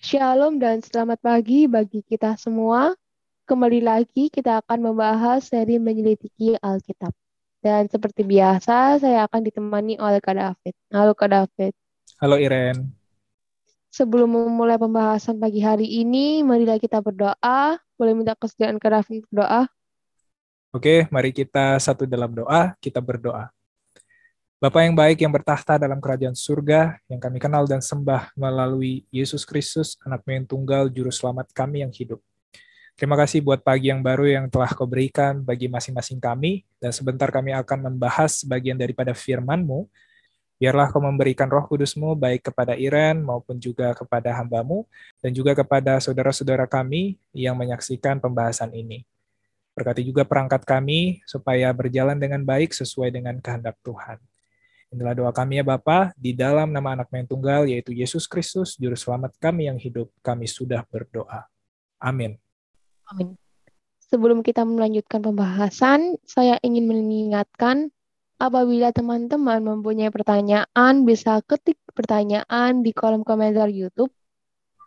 Shalom dan selamat pagi bagi kita semua. Kembali lagi kita akan membahas seri menyelidiki Alkitab. Dan seperti biasa, saya akan ditemani oleh Kak David. Halo Kak David. Halo Iren. Sebelum memulai pembahasan pagi hari ini, marilah kita berdoa. Boleh minta kesediaan Kak David berdoa? Oke, mari kita satu dalam doa, kita berdoa. Bapa yang baik yang bertahta dalam kerajaan surga, yang kami kenal dan sembah melalui Yesus Kristus, anak-Mu yang tunggal, juru selamat kami yang hidup. Terima kasih buat pagi yang baru yang telah Kau berikan bagi masing-masing kami, dan sebentar kami akan membahas bagian daripada firman-Mu. Biarlah Kau memberikan Roh Kudus-Mu baik kepada Iren maupun juga kepada hamba-Mu, dan juga kepada saudara-saudara kami yang menyaksikan pembahasan ini. Berkati juga perangkat kami supaya berjalan dengan baik sesuai dengan kehendak Tuhan. Inilah doa kami ya Bapa, di dalam nama anak yang tunggal, yaitu Yesus Kristus, Juru Selamat kami yang hidup, kami sudah berdoa. Amin. Amin. Sebelum kita melanjutkan pembahasan, saya ingin mengingatkan apabila teman-teman mempunyai pertanyaan, bisa ketik pertanyaan di kolom komentar YouTube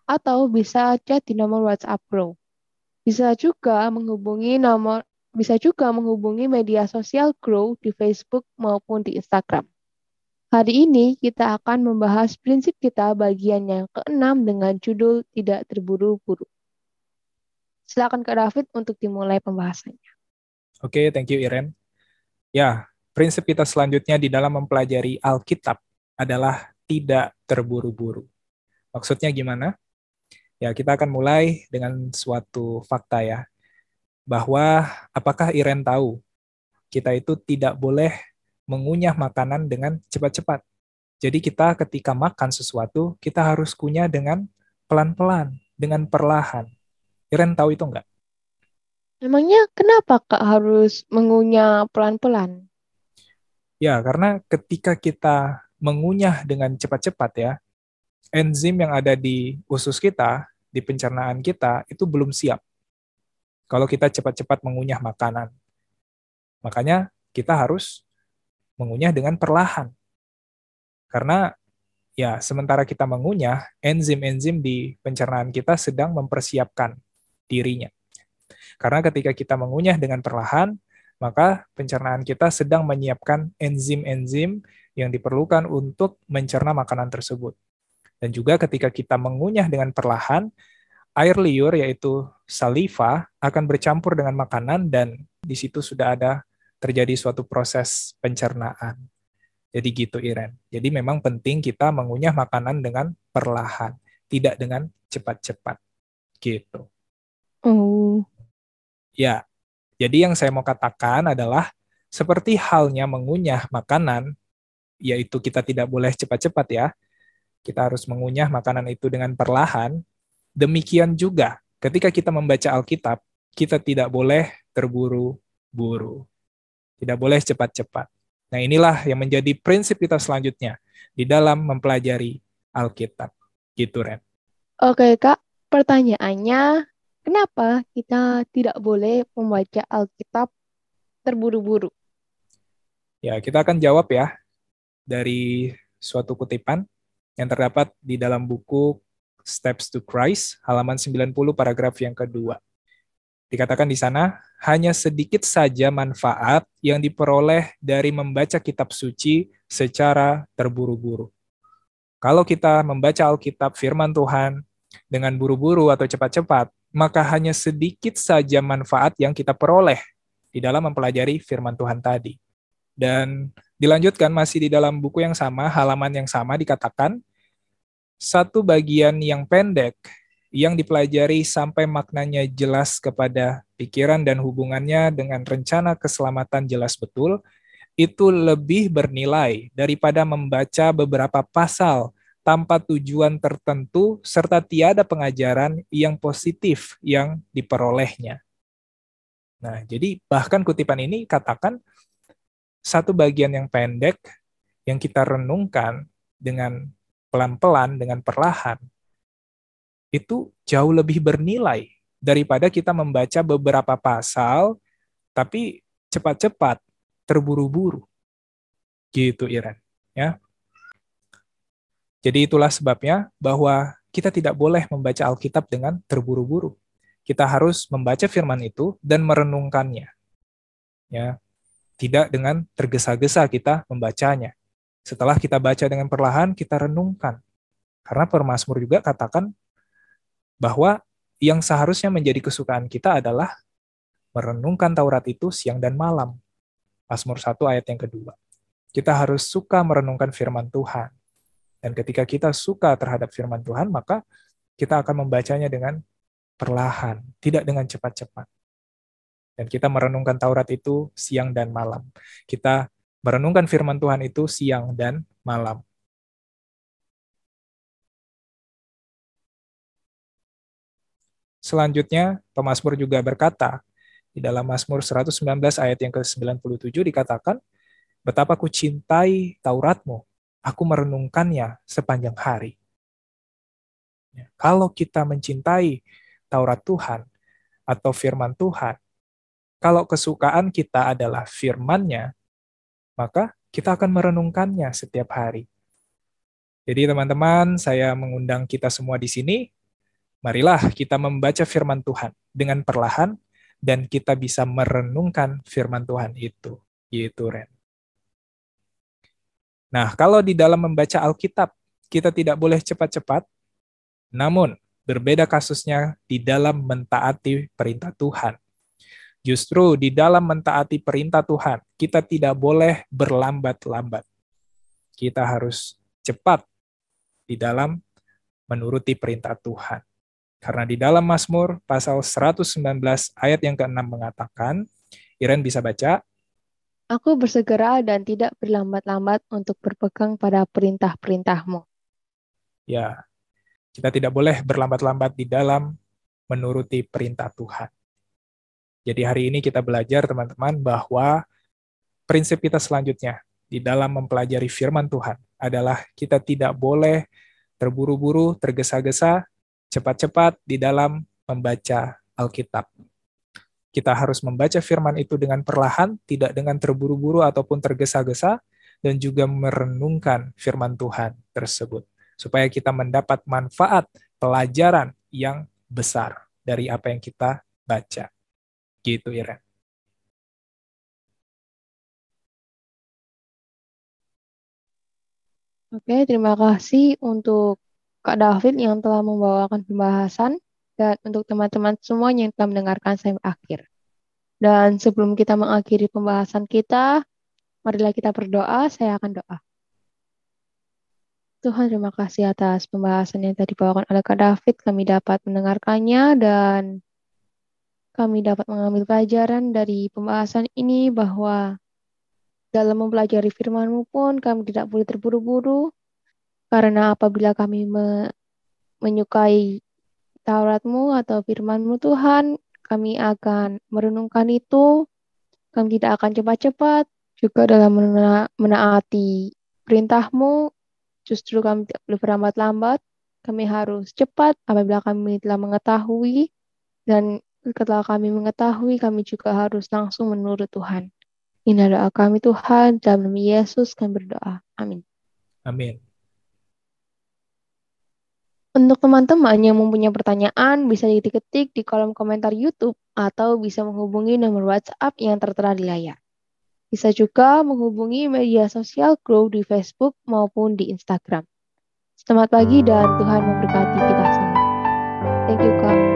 atau bisa chat di nomor WhatsApp Grow. Bisa juga menghubungi media sosial Grow di Facebook maupun di Instagram. Hari ini kita akan membahas prinsip kita bagian yang ke-6 dengan judul Tidak Terburu-buru. Silakan Kak David untuk dimulai pembahasannya. Oke, thank you Iren. Ya, prinsip kita selanjutnya di dalam mempelajari Alkitab adalah tidak terburu-buru. Maksudnya gimana? Ya, kita akan mulai dengan suatu fakta ya, bahwa apakah Iren tahu kita itu tidak boleh mengunyah makanan dengan cepat-cepat. Jadi kita ketika makan sesuatu, kita harus kunyah dengan pelan-pelan, dengan perlahan. Iren tahu itu enggak? Memangnya kenapa Kak harus mengunyah pelan-pelan? Ya, karena ketika kita mengunyah dengan cepat-cepat ya, enzim yang ada di usus kita, di pencernaan kita, itu belum siap. Kalau kita cepat-cepat mengunyah makanan. Makanya kita harus mengunyah dengan perlahan. Karena ya, sementara kita mengunyah, enzim-enzim di pencernaan kita sedang mempersiapkan dirinya. Karena ketika kita mengunyah dengan perlahan, maka pencernaan kita sedang menyiapkan enzim-enzim yang diperlukan untuk mencerna makanan tersebut. Dan juga ketika kita mengunyah dengan perlahan, air liur yaitu saliva akan bercampur dengan makanan dan di situ sudah ada terjadi suatu proses pencernaan. Jadi gitu Iren. Jadi memang penting kita mengunyah makanan dengan perlahan, tidak dengan cepat-cepat. Gitu. Oh, Ya, jadi yang saya mau katakan adalah seperti halnya mengunyah makanan, yaitu kita tidak boleh cepat-cepat ya. Kita harus mengunyah makanan itu dengan perlahan. Demikian juga ketika kita membaca Alkitab, kita tidak boleh terburu-buru. Tidak boleh cepat-cepat. Nah, inilah yang menjadi prinsip kita selanjutnya di dalam mempelajari Alkitab. Gitu, Ren. oke Kak. Pertanyaannya, kenapa kita tidak boleh membaca Alkitab terburu-buru? Ya, kita akan jawab ya dari suatu kutipan yang terdapat di dalam buku Steps to Christ, halaman 90 paragraf yang kedua. Dikatakan di sana, hanya sedikit saja manfaat yang diperoleh dari membaca kitab suci secara terburu-buru. Kalau kita membaca Alkitab firman Tuhan dengan buru-buru atau cepat-cepat, maka hanya sedikit saja manfaat yang kita peroleh di dalam mempelajari firman Tuhan tadi. Dan dilanjutkan masih di dalam buku yang sama, halaman yang sama dikatakan, satu bagian yang pendek yang dipelajari sampai maknanya jelas kepada pikiran dan hubungannya dengan rencana keselamatan jelas betul, itu lebih bernilai daripada membaca beberapa pasal tanpa tujuan tertentu serta tiada pengajaran yang positif yang diperolehnya. Nah, jadi bahkan kutipan ini katakan satu bagian yang pendek yang kita renungkan dengan pelan-pelan, dengan perlahan, itu jauh lebih bernilai daripada kita membaca beberapa pasal, tapi cepat-cepat, terburu-buru. Gitu, Iren. Ya. Jadi itulah sebabnya bahwa kita tidak boleh membaca Alkitab dengan terburu-buru. Kita harus membaca firman itu dan merenungkannya. Ya, tidak dengan tergesa-gesa kita membacanya. Setelah kita baca dengan perlahan, kita renungkan. Karena pemazmur juga katakan bahwa yang seharusnya menjadi kesukaan kita adalah merenungkan Taurat itu siang dan malam. Mazmur 1 ayat yang kedua. Kita harus suka merenungkan firman Tuhan. Dan ketika kita suka terhadap firman Tuhan, maka kita akan membacanya dengan perlahan, tidak dengan cepat-cepat. Dan kita merenungkan Taurat itu siang dan malam. Kita merenungkan firman Tuhan itu siang dan malam. Selanjutnya, pemazmur juga berkata, di dalam Mazmur 119 ayat yang ke-97 dikatakan, betapa ku cintai Tauratmu, aku merenungkannya sepanjang hari. Kalau kita mencintai Taurat Tuhan atau firman Tuhan, kalau kesukaan kita adalah firman-Nya, maka kita akan merenungkannya setiap hari. Jadi teman-teman, saya mengundang kita semua di sini, marilah kita membaca firman Tuhan dengan perlahan, dan kita bisa merenungkan firman Tuhan itu. Gitu, Ren. Nah, kalau di dalam membaca Alkitab, kita tidak boleh cepat-cepat, namun berbeda kasusnya di dalam mentaati perintah Tuhan. Justru di dalam mentaati perintah Tuhan, kita tidak boleh berlambat-lambat. Kita harus cepat di dalam menuruti perintah Tuhan. Karena di dalam Mazmur pasal 119 ayat yang ke-6 mengatakan, Iren bisa baca, Aku bersegera dan tidak berlambat-lambat untuk berpegang pada perintah-perintah-Mu. ya, kita tidak boleh berlambat-lambat di dalam menuruti perintah Tuhan. Jadi hari ini kita belajar teman-teman bahwa prinsip kita selanjutnya di dalam mempelajari firman Tuhan adalah kita tidak boleh terburu-buru, tergesa-gesa, cepat-cepat di dalam membaca Alkitab. Kita harus membaca firman itu dengan perlahan, tidak dengan terburu-buru ataupun tergesa-gesa, dan juga merenungkan firman Tuhan tersebut. Supaya kita mendapat manfaat pelajaran yang besar dari apa yang kita baca. Gitu, Iren. Oke, terima kasih untuk Kak David yang telah membawakan pembahasan dan untuk teman-teman semuanya yang telah mendengarkan sampai akhir. Dan sebelum kita mengakhiri pembahasan kita, marilah kita berdoa. Saya akan doa. Tuhan, terima kasih atas pembahasan yang tadi dibawakan oleh Kak David. Kami dapat mendengarkannya dan kami dapat mengambil pelajaran dari pembahasan ini bahwa dalam mempelajari firman-Mu pun kami tidak boleh terburu-buru, karena apabila kami menyukai Taurat-Mu atau firman-Mu Tuhan, kami akan merenungkan itu, kami tidak akan cepat-cepat, juga dalam menaati perintah-Mu, justru kami tidak boleh berlambat-lambat, kami harus cepat apabila kami telah mengetahui, dan setelah kami mengetahui, kami juga harus langsung menurut Tuhan. Ini doa kami Tuhan, dalam nama Yesus kami berdoa. Amin. Amin. Untuk teman-teman yang mempunyai pertanyaan, bisa diketik di kolom komentar YouTube atau bisa menghubungi nomor WhatsApp yang tertera di layar. Bisa juga menghubungi media sosial Grow di Facebook maupun di Instagram. Selamat pagi dan Tuhan memberkati kita semua. Thank you, Kak.